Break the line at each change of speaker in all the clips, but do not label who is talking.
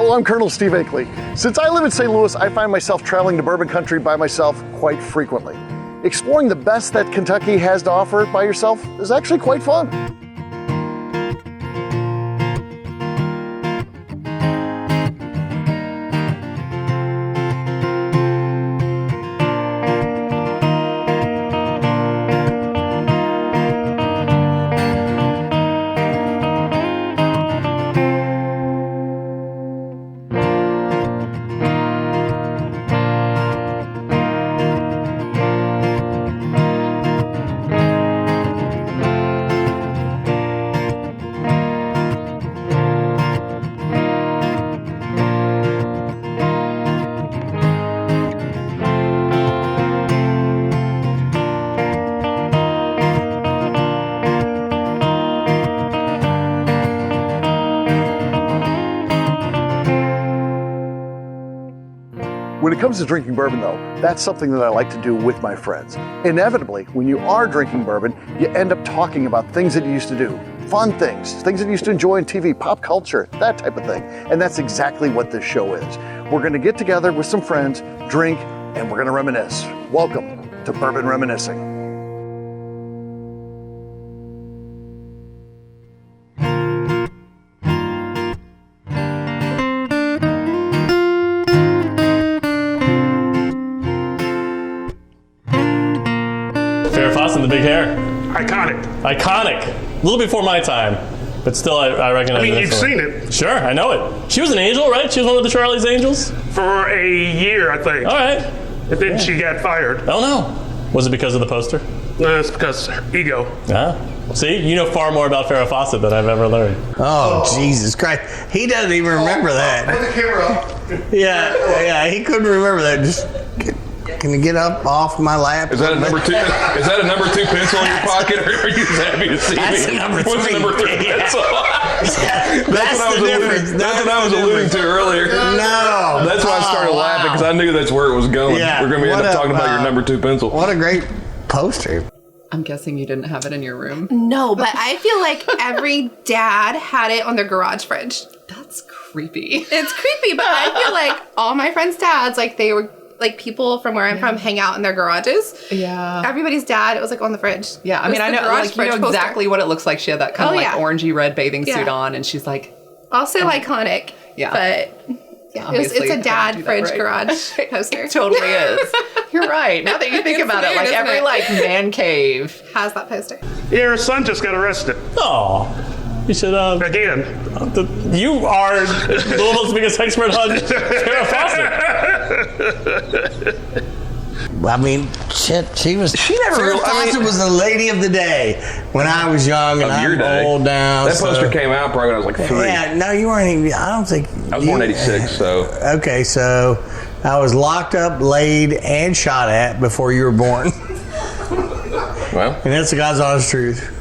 Hello, I'm Colonel Steve Akeley. Since I live in St. Louis, I find myself traveling to bourbon country by myself quite frequently. Exploring the best that Kentucky has to offer by yourself is actually quite fun. When it comes to drinking bourbon though, that's something that I like to do with my friends. Inevitably, when you are drinking bourbon, you end up talking about things that you used to do. Fun things that you used to enjoy on TV, pop culture, that type of thing. And that's exactly what this show is. We're gonna get together with some friends, drink, and we're gonna reminisce. Welcome to Bourbon Reminiscing.
And the big hair.
Iconic.
A little before my time, but still I recognize it.
I mean, you've seen it.
Sure, I know it. She was an angel, right? She was one of the Charlie's Angels?
For a year, I think.
All right.
And then she got fired.
Oh, no. Was it because of the poster?
No, it's because ego.
See, you know far more about Farrah Fawcett than I've ever learned.
Oh, Jesus Christ. He doesn't even remember that.
Put the camera up.
Yeah, he couldn't remember that. Just... Can you get up off my lap?
Is that a number two? Is that a number 2 pencil in your pocket, or are you just happy to see
That's
me?
a number 3.
What's a number 3 pencil?
That's
what
the difference.
That's what I was alluding to earlier.
No.
That's why I started laughing, because I knew that's where it was going.
Yeah.
We're going to end up talking about your number 2 pencil.
What a great poster.
I'm guessing you didn't have it in your room.
No, but I feel like every dad had it on their garage fridge.
That's creepy.
It's creepy, but I feel like all my friends' dads, like they were like people from where I'm from hang out in their garages.
Yeah.
Everybody's dad, it was like on the fridge.
Yeah, I mean, I know, like, you know exactly what it looks like. She had that kind of like orangey red bathing suit on, and she's like...
Also iconic. Yeah. But yeah, it's a dad fridge garage poster.
It totally is. You're right. Now that you think about it, like every like man cave
has that poster.
Yeah, her son just got arrested.
Oh. You should,
again.
You are Louisville's biggest expert on Farrah Fawcett.
I mean, shit, she never
Farrah
Fawcett was the lady of the day when I was young and I'm old now.
That poster came out probably when I was like 3.
Yeah, no, you weren't even, I don't think.
I was born in 86, so.
Okay, so I was locked up, laid, and shot at before you were born.
Well.
And that's the God's honest truth.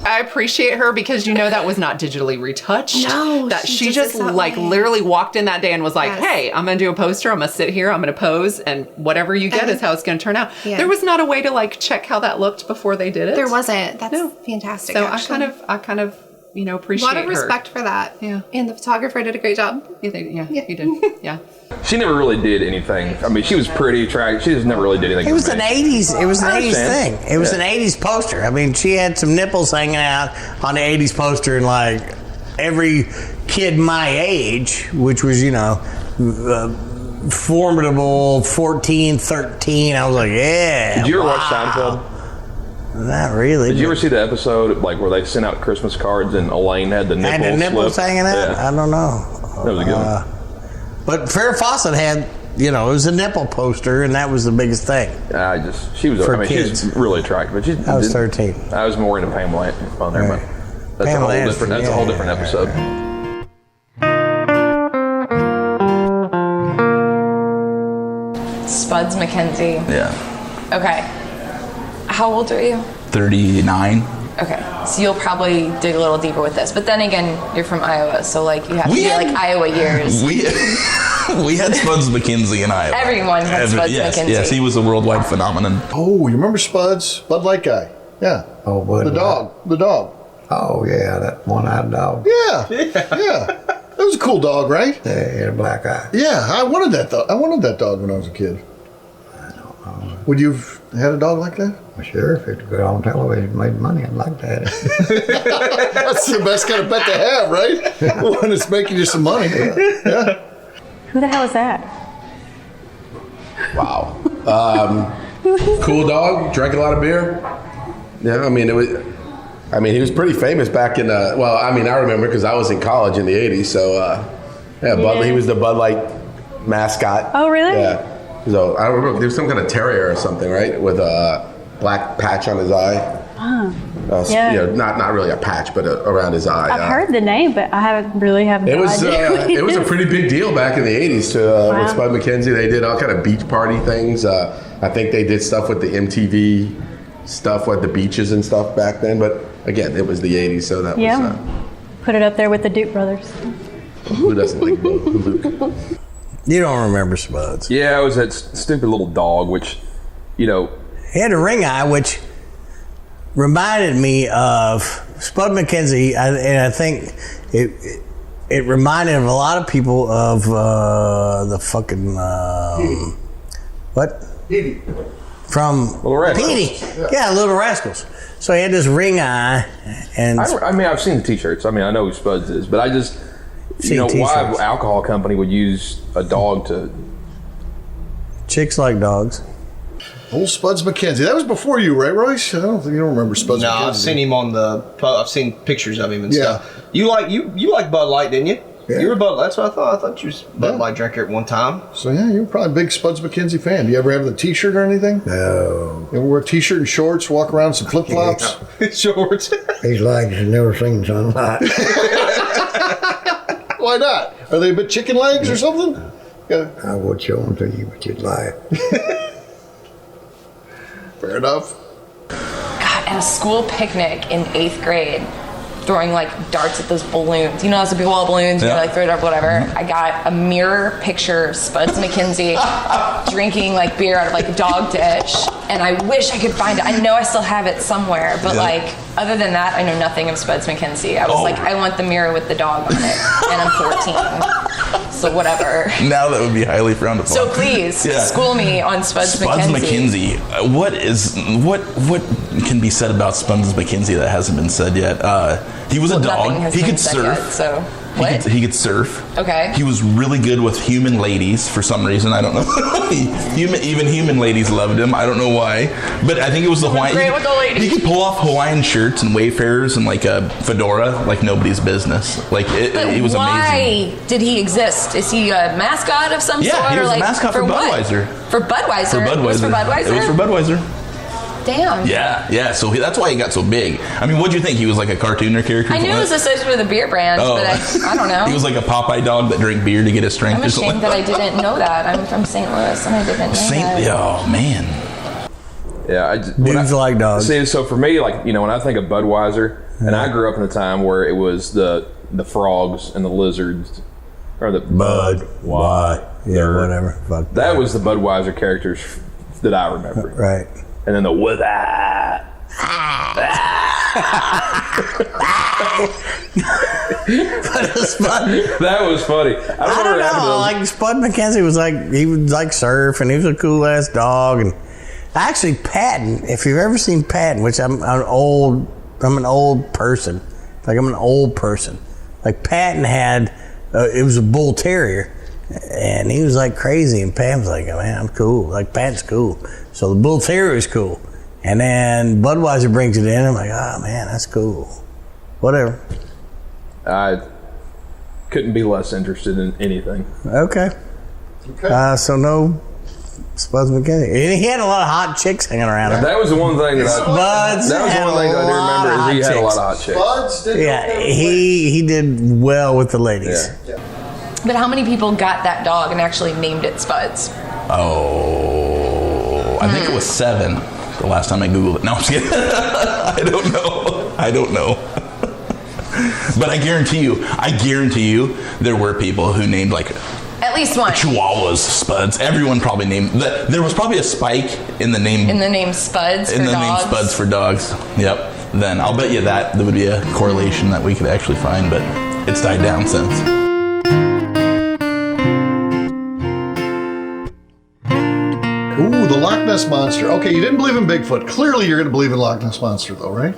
I appreciate her because, you know, that was not digitally retouched.
No,
that she just like literally walked in that day and was like, hey, I'm going to do a poster. I'm going to sit here. I'm going to pose. And whatever you get is how it's going to turn out. Yeah. There was not a way to like check how that looked before they did it.
There wasn't. That's fantastic.
So
actually.
I kind of, you know, appreciate her.
A lot of respect for that.
Yeah.
And the photographer did a great job.
Yeah, he did. Yeah.
She never really did anything. I mean, she was pretty attractive. She just never really did anything.
It was an 80s. It was an 80s thing. It was an 80s poster. I mean, she had some nipples hanging out on the 80s poster, and like every kid my age, which was, you know, formidable 14, 13, I was like, yeah.
Did you ever watch Seinfeld?
Not really.
Did you ever see the episode like where they sent out Christmas cards and Elaine had the nipples?
Had the nipples hanging out?
Yeah.
I don't know.
That was a good one.
But Farrah Fawcett had, you know, it was a nipple poster, and that was the biggest thing.
She was.
For
I mean,
kids.
she's really attractive. But
I was 13.
I was more into Pamela on there, but that's a whole different. That's a whole different episode.
Spuds McKenzie.
Yeah.
Okay. How old are you?
39.
Okay, so you'll probably dig a little deeper with this. But then again, you're from Iowa, so like you have to be like Iowa years.
We had Spuds McKenzie in Iowa.
Everyone had Spuds McKenzie.
Yes, he was a worldwide phenomenon.
Oh, you remember Spuds? Bud Light guy. Yeah.
Oh, Bud
The dog.
Oh, yeah, that one-eyed dog.
Yeah. That was a cool dog, right?
Yeah, he had a black eye.
Yeah, I wanted that dog. I wanted that dog when I was a kid.
I don't know.
Would you have had a dog like that?
Well, sure, if it could on television and made money, I'd like to have it.
That's the best kind of pet to have, right? One that's making you some money. Yeah.
Who the hell is that?
Wow. Cool dog. Drank a lot of beer. Yeah, I mean, he was pretty famous back in. I remember because I was in college in the '80s. So, he was the Bud Light mascot.
Oh, really?
Yeah. So I don't remember. There was some kind of terrier or something, right? With a black patch on his eye.
Yeah.
Not really a patch, but around his eye.
I've heard the name, but I haven't really have no idea.
It was a pretty big deal back in the '80s with Spud McKenzie. They did all kind of beach party things. I think they did stuff with the MTV stuff with the beaches and stuff back then. But again, it was the '80s, so that was.
Put it up there with the Duke brothers.
Who doesn't like Luke?
You don't remember Spuds?
Yeah, it was that stupid little dog, which,
He had a ring eye, which reminded me of Spud McKenzie, and I think it reminded a lot of people of the fucking what?
Petey.
From
Little Rascals.
Petey. Yeah, Little Rascals. So he had this ring eye, and
I've seen the T-shirts. I mean, I know who Spuds is, but I just, why an alcohol company would use a dog to.
Chicks like dogs.
Old Spuds McKenzie. That was before you, right, Royce? I don't think you don't remember Spuds McKenzie.
No, I've seen him on I've seen pictures of him and stuff. You like Bud Light, didn't you?
Yeah.
You were Bud Light. That's what I thought. I thought you was Bud Light drinker at one time.
So yeah, you were probably a big Spuds McKenzie fan. Do you ever have the T-shirt or anything?
No.
You ever wear a T-shirt and shorts, walk around in some flip-flops?
Shorts.
These legs have never seen sunlight.
Why not? Are they a bit chicken legs or something? Yeah.
I would show them to you, but you'd lie.
Fair enough.
God, at a school picnic in 8th grade, throwing like darts at those balloons. You know, those big wall balloons, you like throw it up, whatever. I got a mirror picture of Spuds McKenzie drinking like beer out of like a dog dish. And I wish I could find it. I know I still have it somewhere, but like, other than that, I know nothing of Spuds McKenzie. I was like, I want the mirror with the dog on it. And I'm 14. So whatever.
Now that would be highly frowned upon.
So please, school me on Spuds McKenzie.
What can be said about Spuds McKenzie that hasn't been said yet? He was a dog. He could surf.
So what?
He could surf.
Okay.
He was really good with human ladies for some reason. I don't know. Even human ladies loved him. I don't know why. But I think it was the Hawaiian.
Great with the ladies.
He could pull off Hawaiian shirts and Wayfarers and like a fedora like nobody's business. Like it was amazing.
Why did he exist? Is he a mascot of some sort?
Yeah, he was a mascot for Budweiser.
For Budweiser?
For Budweiser.
It was for Budweiser?
It was for Budweiser.
Damn.
Yeah. So that's why he got so big. I mean, what'd you think? He was like a cartooner character?
I knew it was associated with a beer brand, but I don't know.
He was like a Popeye dog that drank beer to get his strength.
I'm ashamed that I didn't know that. I'm from St. Louis and I didn't know that.
Oh man.
Yeah,
Dudes like dogs.
See, so for me, like, when I think of Budweiser, and I grew up in a time where it was the frogs and the lizards, or the
Bud. Why? Yeah, whatever. Fuck
that was the Budweiser characters that I remember.
Right.
And then the with that. That was funny.
I don't know. Like Spud McKenzie he would like surf, and he was a cool ass dog. And actually, Patton. If you've ever seen Patton, which I'm an old person. Like I'm an old person. Like Patton had, it was a bull terrier, and he was like crazy. And Patton was like, oh, man, I'm cool. Like Patton's cool. So the bull terrier is cool. And then Budweiser brings it in. I'm like, oh man, that's cool. Whatever.
I couldn't be less interested in anything.
Okay. So no Spuds McKenzie. And he had a lot of hot chicks hanging around him.
That was the one thing that I do remember is he had a lot of hot chicks.
Spuds did.
Yeah, he did well with the ladies.
Yeah.
But how many people got that dog and actually named it Spuds?
Oh, I think it was 7 the last time I Googled it. No, I'm just kidding. I don't know. But I guarantee you, there were people who named like
at least one
Chihuahuas Spuds. Everyone probably named. There was probably a spike in the name.
In the name Spuds for dogs.
Name Spuds for dogs. Yep. Then I'll bet you that there would be a correlation that we could actually find, but it's died down since.
Ooh, the Loch Ness Monster. Okay, you didn't believe in Bigfoot. Clearly you're going to believe in Loch Ness Monster, though, right?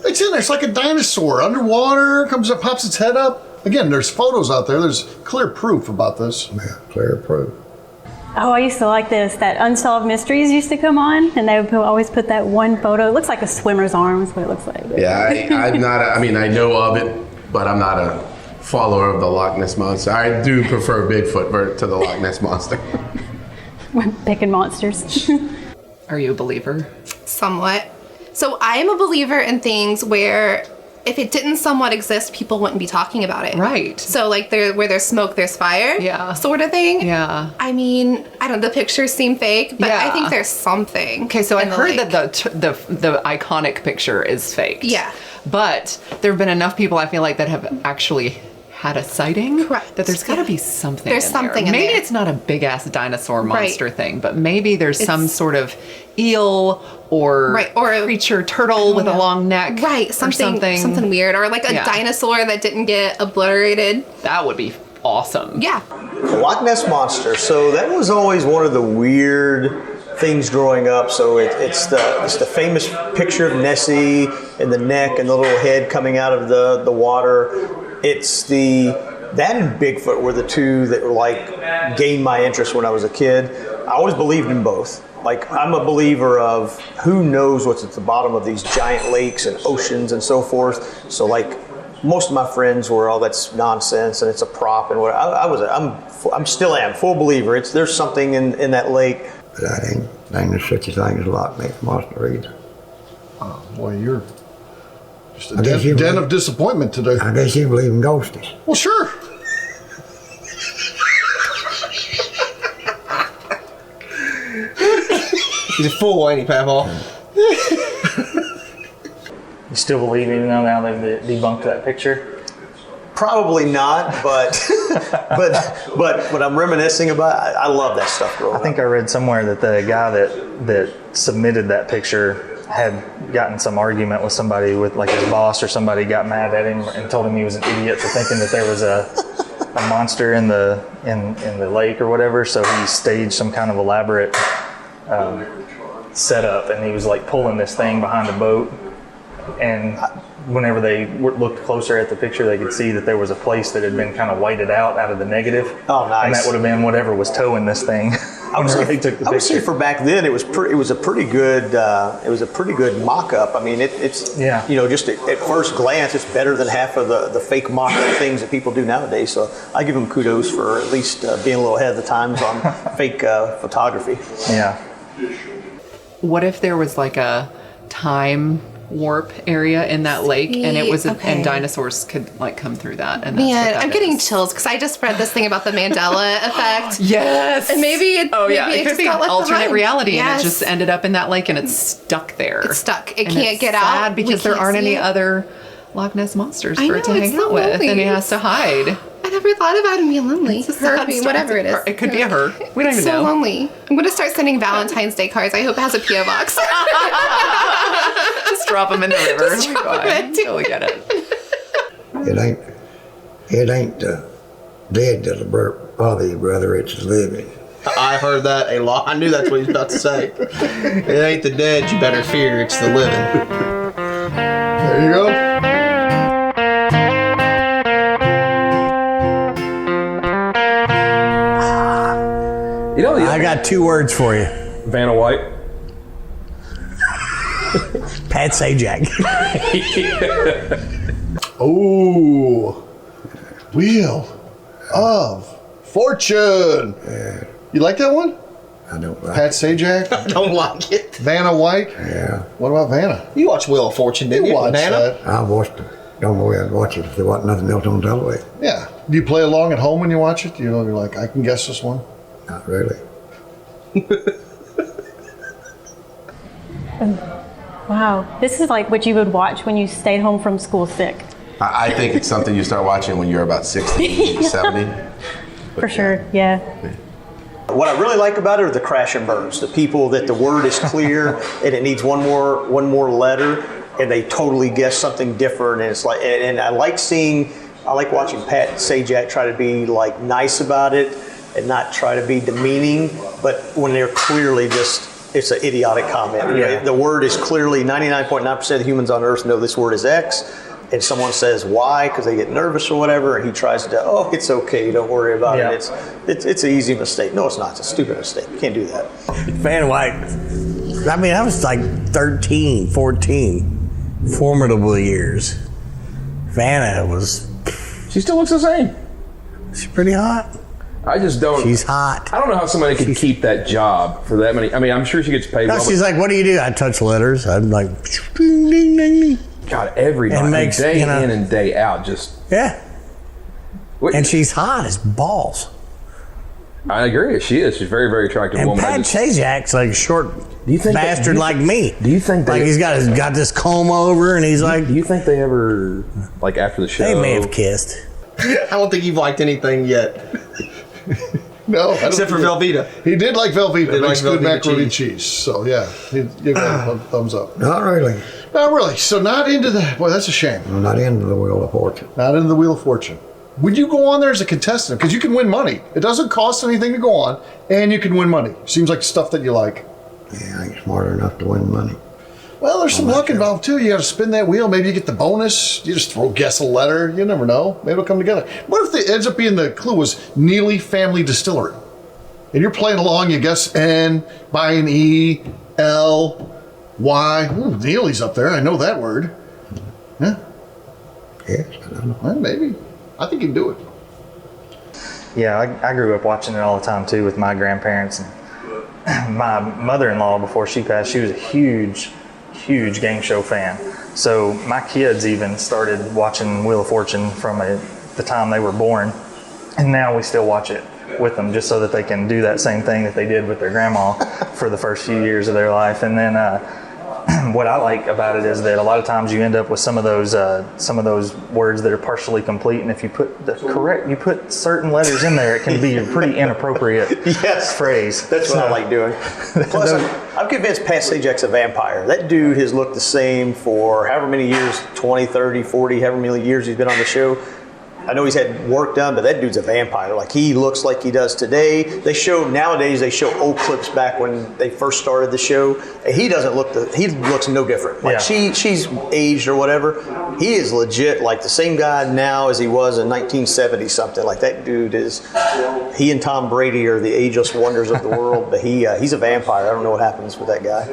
It's in there. It's like a dinosaur. Underwater, comes up, pops its head up. Again, there's photos out there. There's clear proof about this.
Yeah, clear proof.
Oh, I used to like this. That Unsolved Mysteries used to come on, and they would always put that one photo. It looks like a swimmer's arm is what it looks like.
Yeah, I'm not. I mean, I know of it, but I'm not a follower of the Loch Ness Monster. I do prefer Bigfoot to the Loch Ness Monster.
We're picking monsters.
Are you a believer?
Somewhat. So I am a believer in things where if it didn't somewhat exist, people wouldn't be talking about it.
Right.
So like where there's smoke, there's fire.
Yeah.
Sort of thing.
Yeah.
I mean, I don't. The pictures seem fake, but I think there's something.
Okay, so I
in the
heard
lake.
that the iconic picture is faked.
Yeah.
But there have been enough people I feel like that have actually had a sighting.
Correct.
That there's got to be something.
There's
in
something
there.
in
Maybe
there.
it's not a big ass dinosaur monster
Right.
thing, but maybe there's some
It's-
sort of eel or creature turtle with a long neck.
Right. Something weird, or like a dinosaur that didn't get obliterated.
That would be awesome.
Yeah.
The Loch Ness Monster. So that was always one of the weird things growing up. So it's the famous picture of Nessie and the neck and the little head coming out of the water. It's that and Bigfoot were the two that were like gained my interest when I was a kid. I always believed in both. Like, I'm a believer of who knows what's at the bottom of these giant lakes and oceans and so forth. So like most of my friends were, oh, that's nonsense and it's a prop and what. I'm still am full believer. There's something in that lake.
But I ain't there's such a thing as Loch Ness Monster either.
Oh, boy, you're just a den of disappointment today.
I guess you believe in ghosties.
Well, sure.
He's a fool, ain't he, Papa?
You still believe even though now they've debunked that picture?
Probably not, but but I'm reminiscing about. I love that stuff, bro.
I think I read somewhere that the guy that submitted that picture had gotten some argument with somebody, with like his boss or somebody, got mad at him and told him he was an idiot for thinking that there was a monster in the lake or whatever. So he staged some kind of elaborate setup, and he was like pulling this thing behind a boat. And whenever they looked closer at the picture, they could see that there was a place that had been kind of whited out of the negative.
Oh, nice.
And that would have been whatever was towing this thing.
I would say for back then, it was a pretty good mock-up. I mean, it's just at first glance, it's better than half of the fake mock-up things that people do nowadays. So I give them kudos for at least being a little ahead of the times on fake photography.
Yeah.
What if there was like a time warp area in that lake, and it was and dinosaurs could like come through that? And that's what
Man,
that
I'm getting chills because I just read this thing about the Mandela effect.
Yes.
And maybe it
could
just
be
got
an
left
alternate
behind.
reality, and
Yes.
it just ended up in that lake, and it's stuck there.
It's stuck. It
And
can't
it's
get
sad
out.
because
We
there
can't
aren't
see
any
it.
other Loch Ness monsters
I
for it to
know, it's
hang
so
out with, and he
lonely.
has to hide.
I never thought about him being lonely. Her, being whatever it is.
It could be a her. We don't
It's
even
so
know.
lonely. I'm going to start sending Valentine's Day cards. I hope it has a P.O. box.
Just drop them in the river.
Just drop 'em in.
Until we get it.
It ain't dead that'll bother you, brother. It's the living.
I heard that a lot. I knew that's what he was about to say. It ain't the dead you better fear, it's the living.
There you go.
You know,
I got 2 words for you.
Vanna White.
Pat Sajak.
Oh, Wheel of Fortune.
Yeah.
You like that one?
I don't like
Pat Sajak?
I don't like it.
Vanna White?
Yeah.
What about Vanna?
You watched Wheel of Fortune, didn't you?
watched
Nana?
that.
I watched it. Don't know where I'd watch it if there wasn't nothing else on television.
Yeah. Do you play along at home when you watch it? You know, you're like, I can guess this one.
Not really.
Wow, this is like what you would watch when you stayed home from school sick.
I think it's something you start watching when you're about 60, 70.
For sure, yeah.
What I really like about it are the crash and burns. The people that the word is clear and it needs one more letter, and they totally guess something different. And it's like, and I like watching Pat Sajak try to be like nice about it, and not try to be demeaning, but when they're clearly just, it's an idiotic comment.
Yeah.
The word is clearly 99.9% of the humans on Earth know this word is X, and someone says why because they get nervous or whatever, and he tries to, oh, it's okay, don't worry about it. It's an easy mistake. No, it's not. It's a stupid mistake. You can't do that.
Vanna White, I mean, I was like 13, 14, formidable years. Vanna was...
She still looks the same.
She's pretty hot.
I just don't...
She's hot.
I don't know how somebody could keep that job for that many... I mean, I'm sure she gets paid
No,
well.
she's like, what do you do? I touch letters. I'm like... Ding, ding, ding, ding.
God, every night,
makes,
day
you know,
in and day out, just...
Yeah. And she's hot as balls.
I agree. She is. She's a very, very attractive
And
woman.
Pat Sajak's like a short bastard like me.
Do you think
like he's got this comb over and he's like...
Do you think they ever, like after the show...
They may have kissed.
I don't think you've liked anything yet.
No,
except for Velveeta.
He did like Velveeta. It makes good
Velveeta
macaroni and cheese. So yeah, he'd give that a thumbs up.
Not really.
Not really. So not into that. Boy, that's a shame.
I'm not into the Wheel of Fortune.
Not into the Wheel of Fortune. Would you go on there as a contestant? Because you can win money. It doesn't cost anything to go on, and you can win money. Seems like stuff that you like.
Yeah, I ain't smart enough to win money.
Well, there's some luck involved too. You got to spin that wheel. Maybe you get the bonus. You just guess a letter. You never know. Maybe it'll come together. What if it ends up being the clue was Neely Family Distillery? And you're playing along, you guess N, by an E, L, Y. Ooh, Neely's up there. I know that word. Yeah.
Yes, I don't know.
Well, maybe. I think you can do it.
Yeah, I grew up watching it all the time too with my grandparents. And my mother-in-law, before she passed, she was a huge game show fan. So my kids even started watching Wheel of Fortune from the time they were born. And now we still watch it with them just so that they can do that same thing that they did with their grandma for the first few years of their life. And then what I like about it is that a lot of times you end up with some of those words that are partially complete, and if you put certain letters in there, it can be a pretty inappropriate phrase.
That's what I like doing. Plus, I'm convinced Pat Sajak's a vampire. That dude has looked the same for however many years, 20, 30, 40, however many years he's been on the show. I know he's had work done, but that dude's a vampire. Like, he looks like he does today. Nowadays they show old clips back when they first started the show. And he doesn't look, he looks no different. Like, she's aged or whatever. He is legit like the same guy now as he was in 1970 something. Like, that dude is, he and Tom Brady are the ageless wonders of the world, but he's a vampire. I don't know what happens with that guy.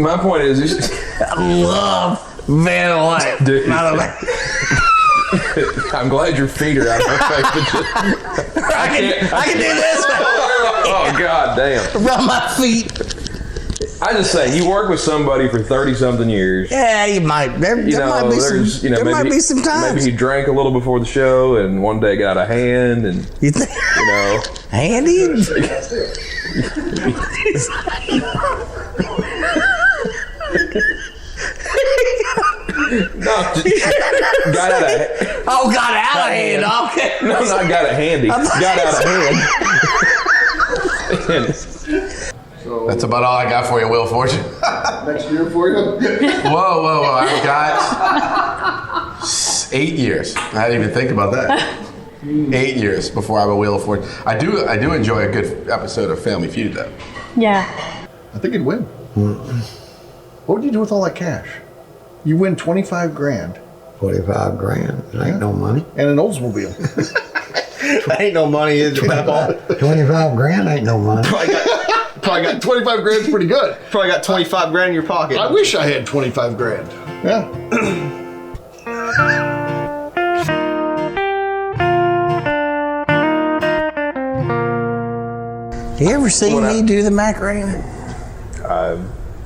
My point is,
I love Vanna White.
Dude. I'm glad your feet are out of my face.
I can do this.
Oh, God damn.
Rub my feet.
I just say, you work with somebody for 30-something years.
Yeah, you might. There might be some times.
Maybe he drank a little before the show, and one day it got out of hand, and
you know, handy.
No, got out of hand.
Oh, got out of hand. Okay.
No, not got it handy. Got out of hand.
That's about all I got for you, Wheel of Fortune.
Next year for you?
Whoa. I've got 8 years. I didn't even think about that. 8 years before I have a Wheel of Fortune. I do enjoy a good episode of Family Feud, though.
Yeah.
I think you'd win. What would you do with all that cash? You win 25 grand.
25 grand. It ain't no money.
And an Oldsmobile.
That ain't no money, is it?
25 grand ain't no money.
Probably got 25 grand's pretty good.
Probably got 25 grand in your pocket.
I wish I had 25 grand. Yeah.
You ever seen me do the Macarena?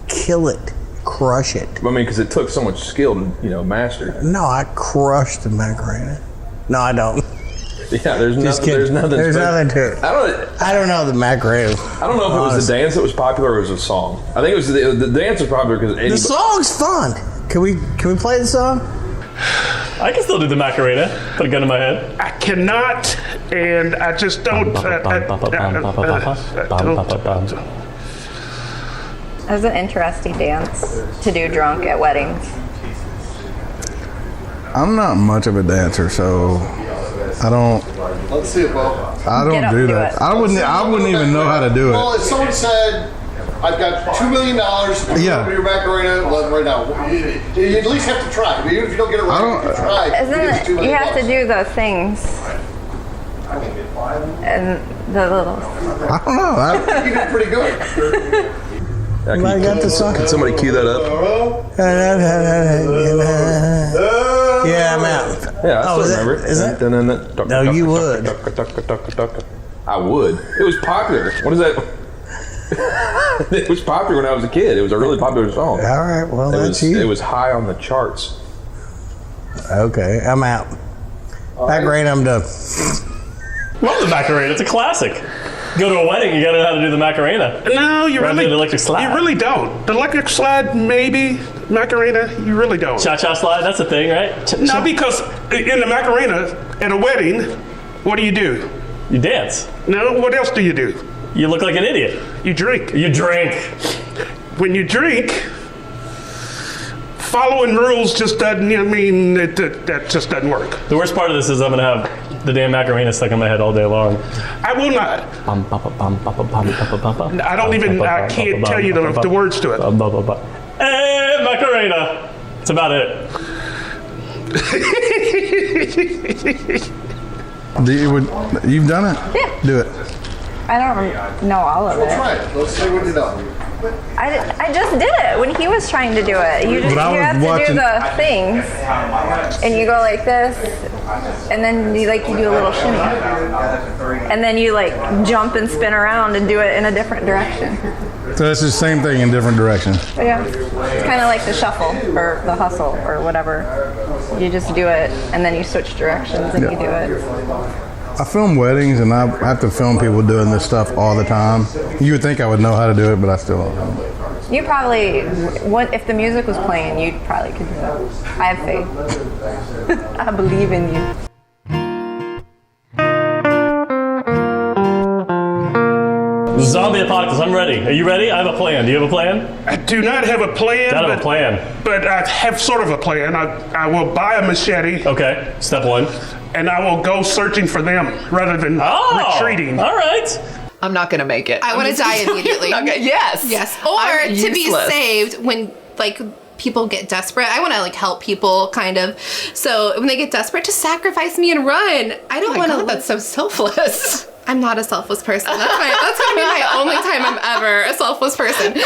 Kill it. Crush it.
I mean, because it took so much skill to, master.
No, I crushed the Macarena. No, I don't.
Yeah, there's nothing to it.
I don't know the Macarena.
I don't know if it was the dance that was popular or it was a song. I think it was the dance was popular because
the song's fun. Can we play the song?
I can still do the Macarena. Put a gun in my head.
I cannot, and I just don't.
That's an interesting dance to do drunk at weddings.
I'm not much of a dancer, so I don't.
Let's see it, Bo.
I don't do that. I wouldn't even know how to do
Well,
it.
if someone said, I've got $2 million,
Yeah.
your Macarena right now, you at least have to try. Even if you don't get it right, you can try.
Isn't it? You have to do the things. And the little.
I don't know.
You did pretty good.
I got the song. Can somebody cue that up?
Yeah, I'm out.
Yeah, I still remember.
Is that?
No,
you would.
I would. It was popular. What is that? It was popular when I was a kid. It was a really popular song.
All right, well, that's you.
It was high on the charts.
Okay, I'm out. Macarena, I'm done.
Love the Macarena. It's a classic. Go to a wedding, you gotta know how to do the Macarena.
No, you
Rather
really
than the electric slide.
You really don't. The electric slide, maybe. Macarena, you really don't.
Cha-cha slide, that's a thing, right?
No, because in the Macarena, at a wedding, what do?
You dance.
No, what else do?
You look like an idiot.
You drink.
You drink.
When you drink, following rules just doesn't, that just doesn't work.
The worst part of this is I'm gonna have the damn Macarena stuck in my head all day long.
I will not. I can't tell you the words to it.
Hey, Macarena. That's about it.
You've done it?
Yeah.
Do it.
I don't know all of it.
Try it. Let's see what you know.
I just did it when he was trying to do it. You have to do the things, and you go like this, and then you do a little shimmy, and then you jump and spin around and do it in a different direction.
So it's the same thing in different directions.
But yeah, it's kind of like the shuffle or the hustle or whatever. You just do it, and then you switch directions and you do it.
I film weddings, and I have to film people doing this stuff all the time. You would think I would know how to do it, but I still don't know.
You probably, if the music was playing, you probably could do it. I have faith. I believe in you.
Zombie apocalypse, I'm ready. Are you ready? I have a plan. Do you have a plan?
I do not have a plan.
I have a plan.
But I have sort of a plan. I will buy a machete.
Okay, step one.
And I will go searching for them rather than retreating.
All right.
I'm not going to make it.
I want to die immediately.
Okay, yes.
Yes. Or to be saved when, people get desperate. I want to, help people, kind of. So when they get desperate, just sacrifice me and run. I don't want to.
That's so selfless.
I'm not a selfless person. That's going to be my only time I'm ever a selfless person.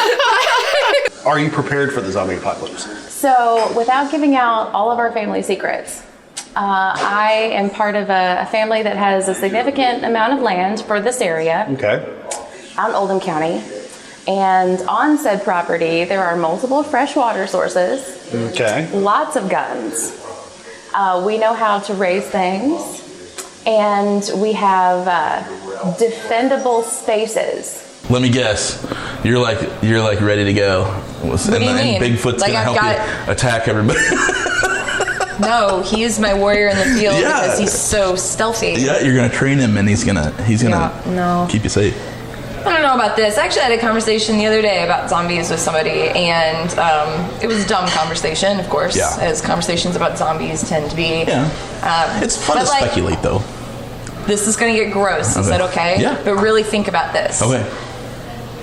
Are you prepared for the zombie apocalypse?
So, without giving out all of our family secrets, I am part of a family that has a significant amount of land for this area.
Okay.
Out in Oldham County. And on said property, there are multiple freshwater sources.
Okay.
Lots of guns. We know how to raise things. And we have defendable spaces.
Let me guess. You're ready to go.
What do you mean?
Bigfoot's gonna help you attack everybody.
No, he's my warrior in the field because he's so stealthy.
Yeah, you're gonna train him, and he's gonna keep you safe.
I don't know about this. I actually had a conversation the other day about zombies with somebody, and it was a dumb conversation, of course, as conversations about zombies tend to be.
Yeah. It's fun to speculate, though.
This is going to get gross. Is that okay?
Yeah.
But really think about this.
Okay.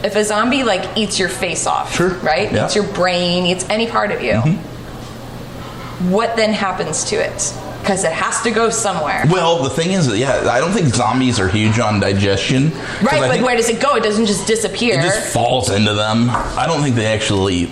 If a zombie eats your face off, right?
Yeah.
Eats your brain, eats any part of you. What then happens to it? Because it has to go somewhere.
Well, the thing is, I don't think zombies are huge on digestion.
Right, but where does it go? It doesn't just disappear.
It just falls into them. I don't think they actually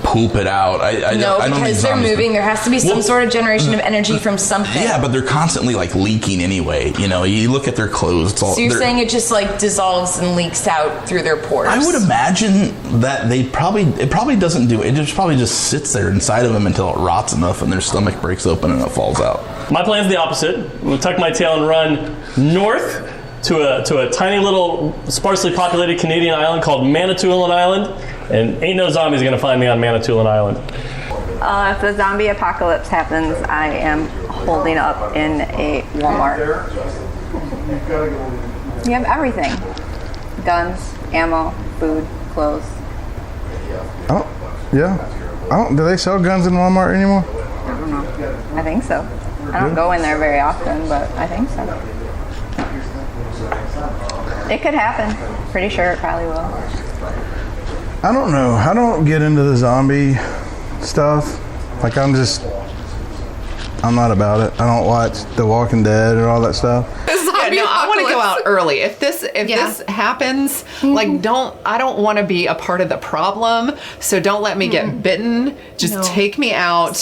poop it out. I don't think
because they're moving. There has to be some sort of generation of energy from something.
Yeah, but they're constantly leaking anyway. You look at their clothes. It's all,
so you're saying it just dissolves and leaks out through their pores?
I would imagine that it probably doesn't do it. It just probably just sits there inside of them until it rots enough and their stomach breaks open and it falls out.
My plan's the opposite. We'll tuck my tail and run north to a tiny little sparsely populated Canadian island called Manitoulin Island, and ain't no zombies gonna find me on Manitoulin Island.
If the zombie apocalypse happens, I am holding up in a Walmart. You have everything. Guns, ammo, food, clothes.
Oh, yeah. Do they sell guns in Walmart anymore?
I don't know. I think so. I don't go in there very often, but I think so. It could happen. Pretty sure it probably will.
I don't know. I don't get into the zombie stuff. Like I'm not about it. I don't watch The Walking Dead and all that stuff.
I want to go out early. If this happens, like I don't want to be a part of the problem. So don't let me get bitten. Just take me out.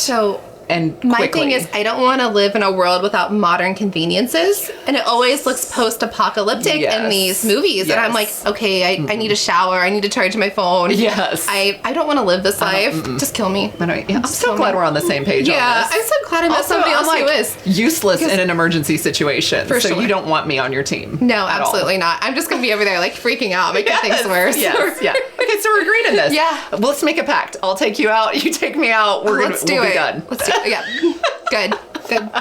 And quickly.
My thing is, I don't want to live in a world without modern conveniences, and it always looks post-apocalyptic in these movies. And I'm like, okay, I need a shower, I need to charge my phone.
Yes,
I don't want to live this life. Just kill me.
I'm so glad we're on the same page.
Yeah,
on this.
I'm so glad I met somebody else who is
useless in an emergency situation.
For
so
sure.
you don't want me on your team.
No, absolutely not. I'm just gonna be over there like freaking out, making things worse.
Yes, yeah. Okay, so we're agreed on this.
Yeah.
Well, let's make a pact. I'll take you out. You take me out. We'll be done.
Let's do it. Yeah. Good.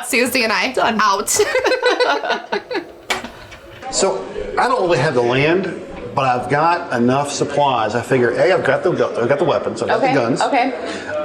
Susie and I done out.
So I don't really have the land, but I've got enough supplies. I figure, I've got the weapons, I've got the guns.
Okay.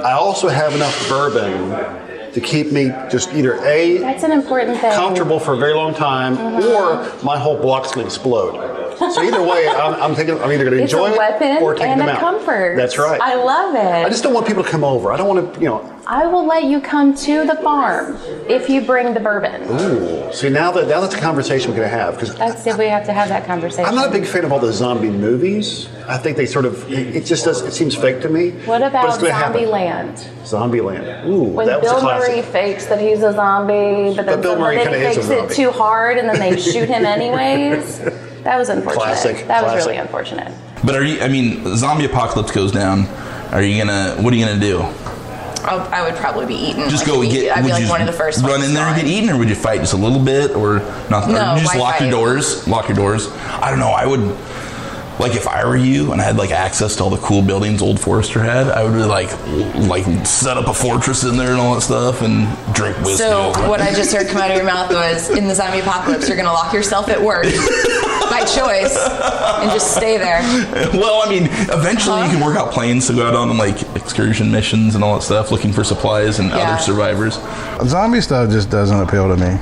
I also have enough bourbon to keep me just either
That's an important thing.
comfortable for a very long time, or my whole block's going to explode. So either way, I'm either going to enjoy
it's a weapon
it or take
and
them
a
out.
comfort.
That's right.
I love it.
I just don't want people to come over. I don't want to,
I will let you come to the farm if you bring the bourbon.
Ooh. See, now that's a conversation we're going to have, because
That's if we have to have that conversation.
I'm not a big fan of all the zombie movies. I think they sort of, it just does, it seems fake to me.
What
but
about
it's gonna happen.
Zombieland?
Zombieland. Ooh,
When
that was a
Bill
classic.
Murray fakes that he's a zombie, but then
Bill Murray
somebody
kinda is a
fakes it
zombie.
too hard and then they shoot him anyways. That was unfortunate.
Classic,
That was
classic.
really unfortunate.
But zombie apocalypse goes down. What are you gonna do?
I would probably be eaten.
Just
like,
go
immediately.
get.
I'd be
Would
like
you
one of the first
run
ones
in there and
gone.
get eaten, or would you fight just a little bit, or nothing?
No,
or you just
why
lock your
fight?
doors. Lock your doors. I don't know. I would. Like if I were you and I had like access to all the cool buildings Old Forester had, I would really like set up a fortress in there and all that stuff and drink whiskey.
So what I just heard come out of your mouth was, in the zombie apocalypse, you're going to lock yourself at work by choice and just stay there.
Well, I mean, eventually you can work out plans to go out on like excursion missions and all that stuff, looking for supplies and other survivors.
Zombie stuff just doesn't appeal to me.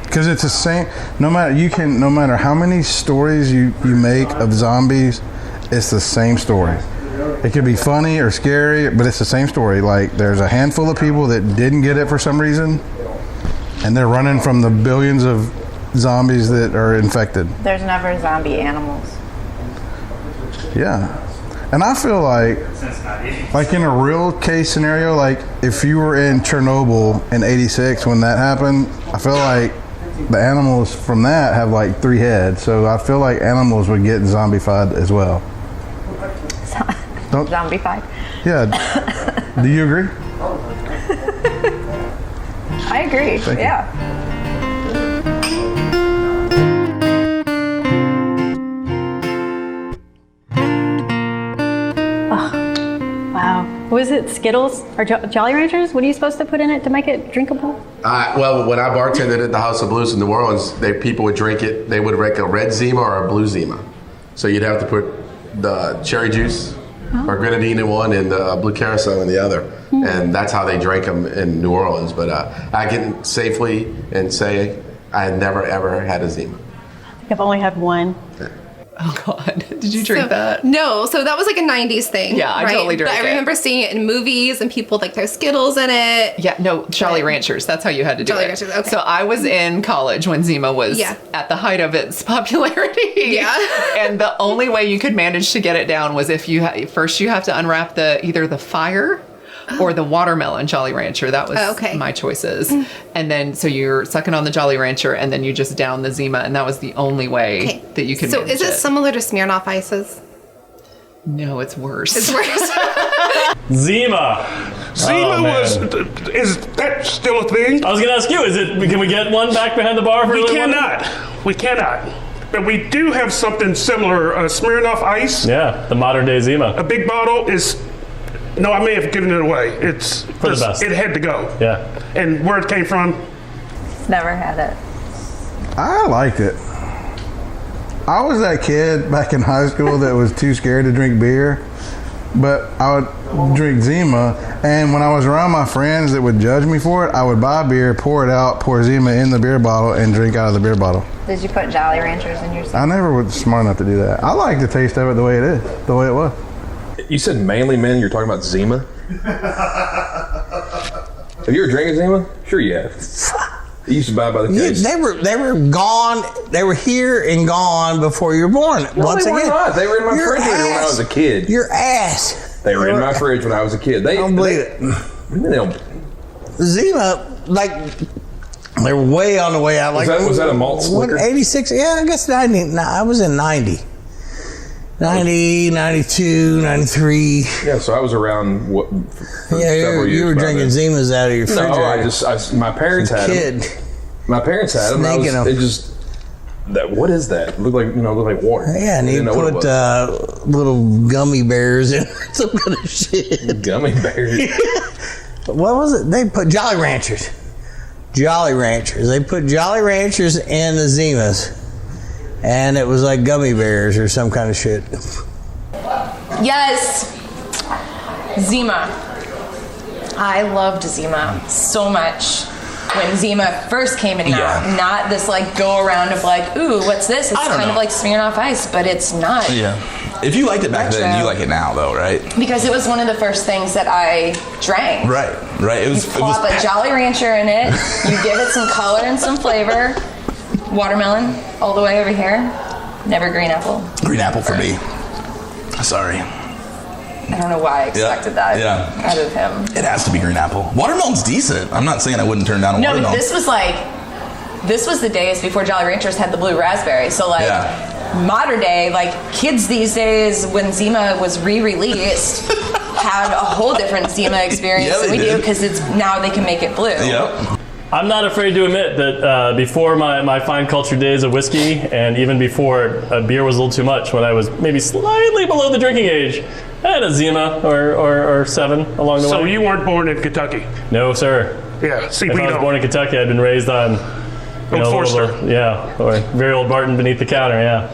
Because it's the same, no matter how many stories you make of zombies, it's the same story. It could be funny or scary, but it's the same story. Like there's a handful of people that didn't get it for some reason, and they're running from the billions of zombies that are infected.
There's never zombie animals.
Yeah. And I feel like in a real case scenario, like if you were in Chernobyl in '86 when that happened, I feel like the animals from that have like 3 heads. So I feel like animals would get zombified as well.
Zombified.
Yeah. Do you agree?
I agree.
Thank you.
Yeah.
Wow. Was it Skittles or Jolly Ranchers? What are you supposed to put in it to make it drinkable?
Well, when I bartended at the House of Blues in New Orleans, people would drink it. They would make a red Zima or a blue Zima. So you'd have to put the cherry juice or grenadine in one and the blue carousel in the other. And that's how they drank them in New Orleans. But I can safely and say I had never, ever had a Zima.
I think I've only had one.
Oh God! Did you drink that?
No, so that was like a '90s thing.
Yeah, I
right?
totally drank
But I remember seeing it in movies and people like their Skittles in it.
Yeah, no, Jolly Ranchers. That's how you had to do
Jolly
it.
Ranchers, okay.
So I was in college when Zima was at the height of its popularity.
Yeah.
And the only way you could manage to get it down was if you first you have to unwrap either the fire or the watermelon Jolly Rancher. That was my choices. And then so you're sucking on the Jolly Rancher and then you just down the Zima, and that was the only way that you could.
So
manage
is it similar to Smirnoff Ices?
No, it's worse.
It's worse.
Zima.
Is that still a thing?
I was going to ask you, can we get one back behind the bar for
We cannot. We cannot. But we do have something similar, Smirnoff Ice.
Yeah, the modern day Zima.
A big bottle is. No, I may have given it away. It's
for the best.
It had to go.
Yeah.
And where it came from?
Never had it.
I liked it. I was that kid back in high school that was too scared to drink beer. but I would drink Zima. And when I was around my friends that would judge me for it, I would buy beer, pour it out, pour Zima in the beer bottle, and drink out of the beer bottle.
Did you put Jolly Ranchers in your Zima?
I never was smart enough to do that. I like the taste of it the way it is, the way it was.
You said mainly men, you're talking about Zima? Have you ever drank a Zima? Sure you have. You used to buy it by the case.
They were gone. They were here and gone before you were born.
No,
Once
they were
again,
not. They were in my refrigerator when I was a kid.
Your ass.
They were in my fridge when I was a kid.
I don't believe it.
They don't.
Zima, like, they were way on the way out. Like,
Was that a malt slicker?
86? Yeah, I guess 90. No, I was in 90. 90, 92, 93.
Yeah, so I was around what?
Yeah, you were drinking Zimas out of your refrigerator.
No, my parents had them. My parents had them. What is that? It looked like water.
Yeah, and you put little gummy bears in some kind of shit.
Gummy bears.
What was it? They put Jolly Ranchers. Jolly Ranchers. They put Jolly Ranchers in the Zimas. And it was like gummy bears or some kind of shit.
Yes. Zima. I loved Zima so much when Zima first came in out. Not this like go around of like, ooh, what's this? It's kind of like Smirnoff Ice, but it's not.
Yeah. If you liked it back then, you like it now though, right?
Because it was one of the first things that I drank.
Right.
You plop a Jolly Rancher in it, you give it some color and some flavor. Watermelon all the way over here. Never green apple.
Green apple for me. Sorry.
I don't know why I expected that out of him.
It has to be green apple. Watermelon's decent. I'm not saying I wouldn't turn down a watermelon.
No, but this was the days before Jolly Ranchers had the blue raspberry. So modern day, like kids these days, when Zima was re-released, had a whole different Zima experience than we do because now they can make it blue.
Yep.
I'm not afraid to admit that before my fine culture days of whiskey, and even before beer was a little too much, when I was maybe slightly below the drinking age, I had a Zima or 7 along the way.
So you weren't born in Kentucky?
No, sir.
Yeah, see,
if I was born in Kentucky, I'd been raised on
Old Forster.
Or very old Barton beneath the counter, yeah.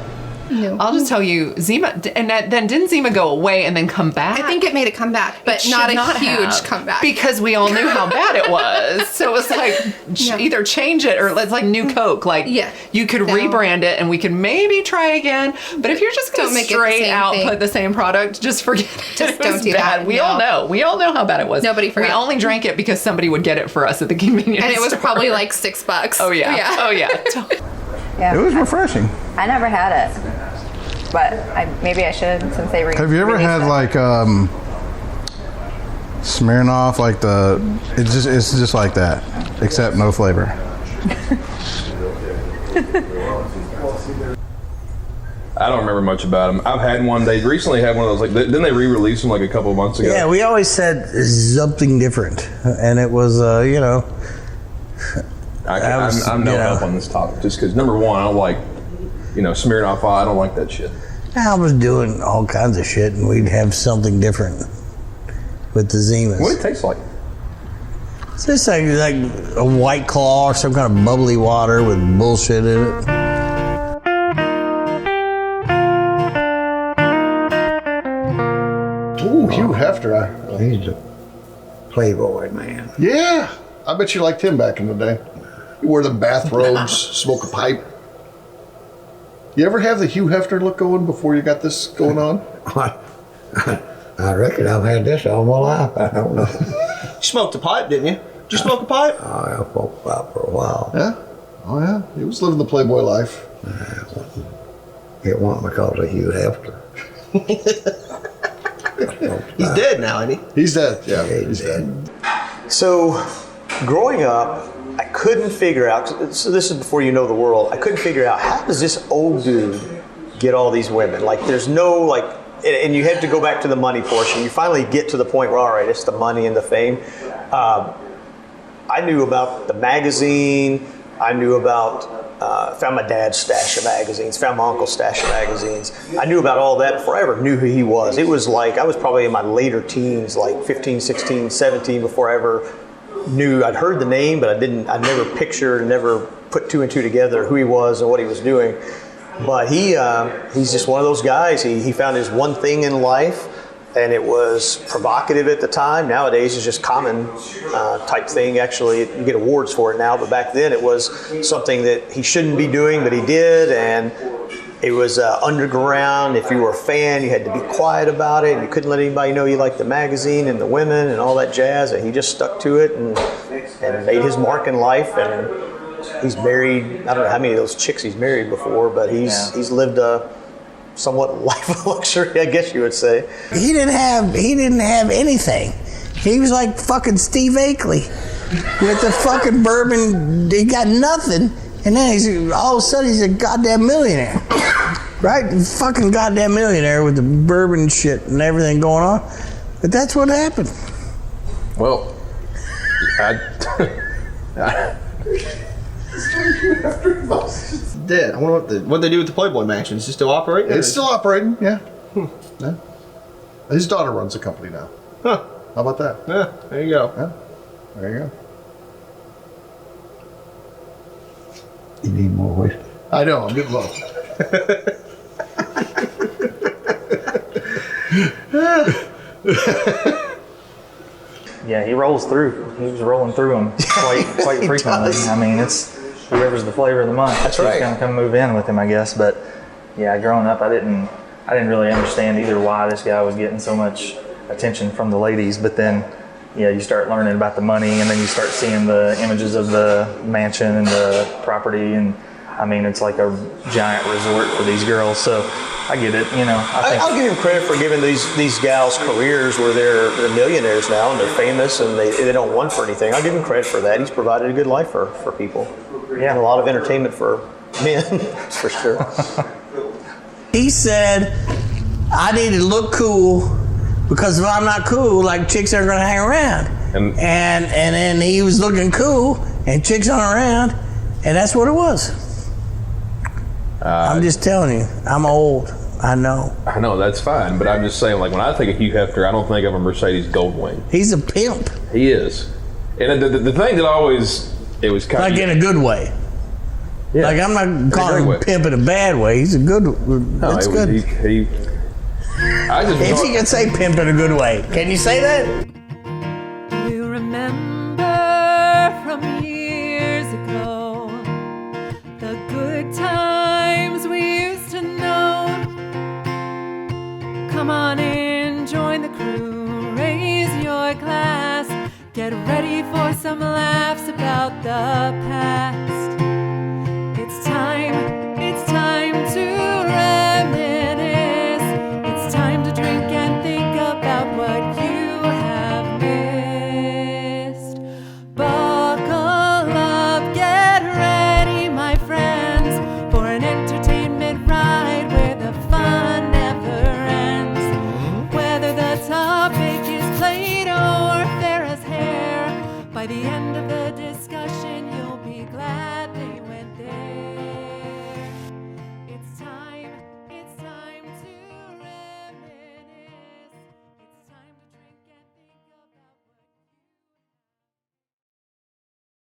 I'll just tell you, Zima, and then didn't Zima go away and then come back?
I think it made a comeback, but not a huge comeback.
Because we all knew how bad it was. So it was like, either change it or it's like new Coke. Like, you could rebrand it and we could maybe try again. But if you're just going to straight out put the same product, just forget it.
Just don't do
bad.
that.
We all know. We all know how bad it was.
Nobody forgot.
We only drank it because somebody would get it for us at the convenience
And it was
store.
probably like $6.
Oh, yeah. Oh, yeah.
Yeah.
It was refreshing.
I never had it, but maybe I should since they
Have you ever had like Smirnoff, like it's just like that, except no flavor.
I don't remember much about them. I've had one. They recently had one of those. Like, didn't they re-release them like a couple of months ago?
Yeah, we always said something different, and it was
I'm no help on this topic just because number one, I don't like Smirnoff. I don't like that shit.
I was doing all kinds of shit, and we'd have something different with the Zimas.
What did it taste like?
It's just like a White Claw or some kind of bubbly water with bullshit in it.
Ooh, Hugh Hefner.
He's a playboy, man.
Yeah, I bet you liked him back in the day. You wore the bathrobes, smoke a pipe. You ever have the Hugh Hefner look going before you got this going on?
I reckon I've had this all my life. I don't know.
You smoked a pipe, didn't you? Did you smoke a pipe?
Oh, I smoked a pipe for a while.
Yeah? Oh, yeah. He was living the playboy life.
It wasn't because of Hugh Hefner.
He's dead now, isn't he?
He's dead. Yeah, he's dead.
So, growing up, I couldn't figure out, so this is before you know the world, I couldn't figure out how does this old dude get all these women? Like, there's no, and you have to go back to the money portion. You finally get to the point where, all right, it's the money and the fame. I knew about the magazine. I knew about, found my dad's stash of magazines, found my uncle's stash of magazines. I knew about all that before I ever knew who he was. It was like, I was probably in my later teens, like 15, 16, 17, before I ever knew. I'd heard the name, but I never pictured, never put two and two together who he was and what he was doing. But he's just one of those guys. He found his one thing in life, and it was provocative at the time. Nowadays, it's just common type thing. Actually, you get awards for it now, but back then it was something that he shouldn't be doing, but he did, and it was underground. If you were a fan, you had to be quiet about it. You couldn't let anybody know you liked the magazine and the women and all that jazz, and he just stuck to it and made his mark in life. And he's married, I don't know how many of those chicks he's married before, but he's lived a somewhat life of luxury, I guess you would say.
He didn't have anything. He was like fucking Steve Akeley with the fucking bourbon. He got nothing, and then all of a sudden he's a goddamn millionaire, right? Fucking goddamn millionaire with the bourbon shit and everything going on. But that's what happened.
Well,
Dead. I wonder what they do with the Playboy Mansion. Is it still operating?
It's still operating, yeah. Yeah. His daughter runs the company now.
Huh.
How about that?
Yeah, there you go.
Yeah, there you go.
You need more whiskey.
I know, I'm getting low.
Yeah, he rolls through. He was rolling through them quite frequently.
Does.
I mean, it's whoever's the flavor of the month.
That's
He's
right.
gonna come move in with him, I guess. But yeah, growing up, I didn't really understand either why this guy was getting so much attention from the ladies. But then, yeah, you start learning about the money, and then you start seeing the images of the mansion and the property, and I mean, it's like a giant resort for these girls. So I get it, you know.
I'll give him credit for giving these gals careers where they're millionaires now and they're famous and they don't want for anything. I'll give him credit for that. He's provided a good life for people.
Yeah.
And a lot of entertainment for men, that's for sure.
He said, I need to look cool because if I'm not cool, like chicks aren't gonna hang around. And then he was looking cool and chicks aren't around, and that's what it was. I'm just telling you, I'm old. I know.
I know, that's fine, but I'm just saying, like, when I think of Hugh Hefner, I don't think of a Mercedes Goldwing.
He's a pimp.
He is. And the thing that it was kind
like
of...
in a good way.
Yeah.
Like, I'm not calling him pimp in a bad way. He's a good, that's good.
If you
can say pimp in a good way. Can you say that?
You remember from years ago the good times we used to know. Come on in, join the crew, raise your glass, get ready for some laughs about the past. It's time to reminisce. It's time to drink and think about what you have missed. Buckle up, get ready, my friends, for an entertainment ride where the fun never ends. Whether the topic is Play-Doh or Farrah's hair, by the end of the